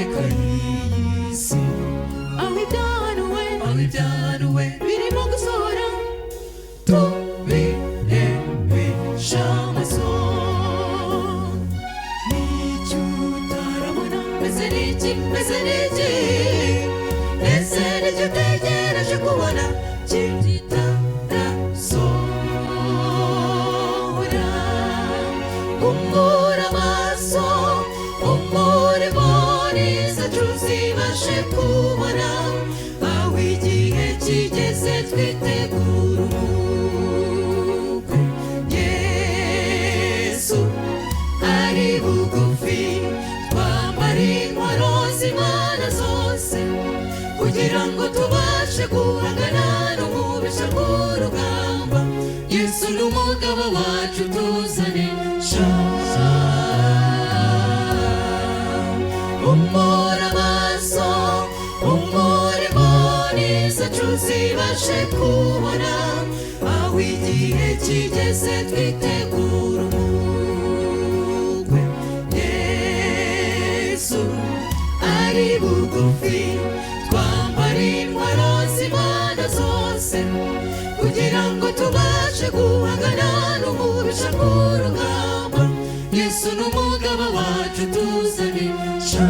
amateka y'isi aho ibyanuwe birimo gusohora tubirebesha amaso n'icyo utarabona mbese n'iki ese n'icyo utegereje kubona kitarasohora umura amaso umurimo n'izacu zibashe kubona aho igihe kigeze twitegura umukwe Yesu ari bugufi twambara intwaro z'Imana zose kugira ngo tubashe guhangana n'umubisha w'urugamba Yesu n'umugabo wacu tuzanesha umura amaso umurimo n'izacu zibashe kubona aho igihe kigeze twitegura umukwe Yesu ari bugufi twambara intwaro z'Imana zose kugira ngo tubashe guhangana n'umubisha w'urugamba Yesu n'umugabo wacu tuzanesha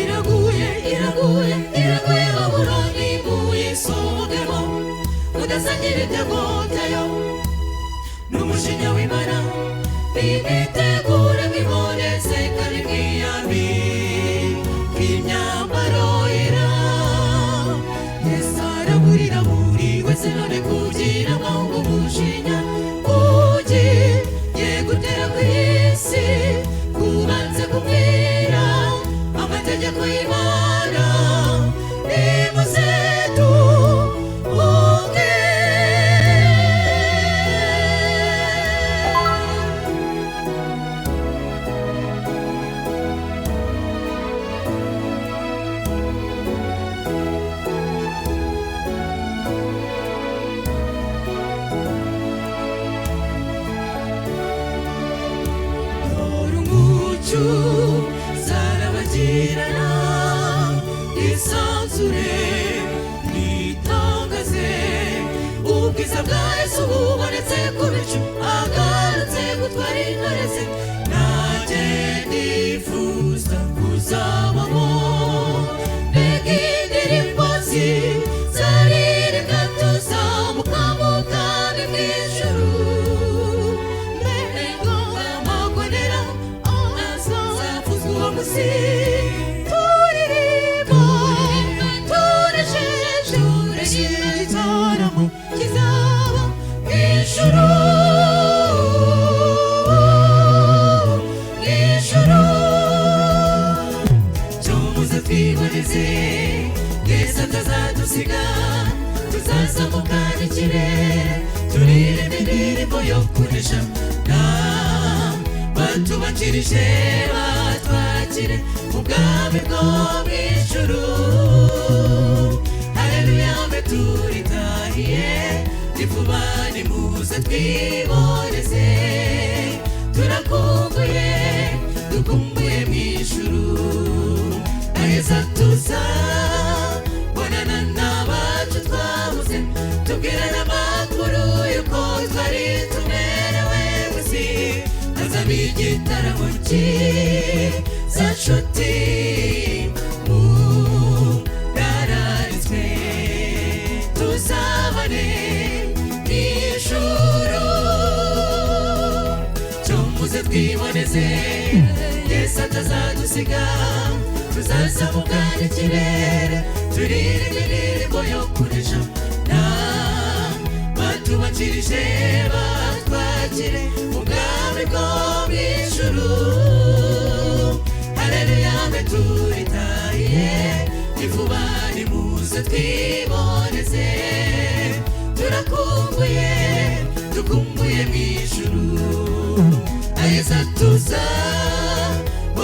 iraguye Babuloni muyisogemo mudasangira ibyago byayo n'umujinya w'Imana mwitegure mwiboneze kandi mwiyambike imyambaro yera Yesu araburira buri wese none kugira ngo umujinya ugiye gutera ku isi kubanze kumvira amategeko y'Imana nimuze tuvuge dore umucyo zarabagirana isanzure nitangaze ubwiza bwa Yesu bubonetse ku bicu agarutse gutwara intore ze nanjye ndifuza kuzabamo mbega indirimbo zaririmba tuzamuka mu bwami bw'ijuru mbega amagondera azavuzwa uwo munsi kizaba mw'ijuru cyumuze twiboneze Yesu atazadusiga tuzazamuka n'ikirere turirimba indirimbo yo kunesha batubakirije batwakire ubwami bwo mw'ijuru haleluya mbe turitahiye nivuba nimuze twiboneze turakumbuye dukumbuye mw'ijuru aheza tuzabonana n'abacu twabuze tubwirana amakuru y'uko twari tumerewe gusi hazaba igitaramo cyiza nshuti murararitswe tuzabane n'ijuru cyumuze twiboneze Yesu atazadusiga tuzazamuka n'ikirere turirimba indirimbo yo kunesha batubakirije batwakire ubwami bwo mw'ijuru haleluya mbe turitahiye nivuba nimuze twiboneze turakumbuye dukumbuye mw'ijuru aheza tuza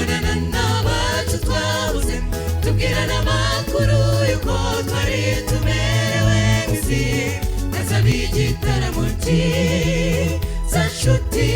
tubonana n'abacu twabuze tubwirana amakuru y'uko twari tumerewe mw'isi hazaba igitaramo cyiza nshuti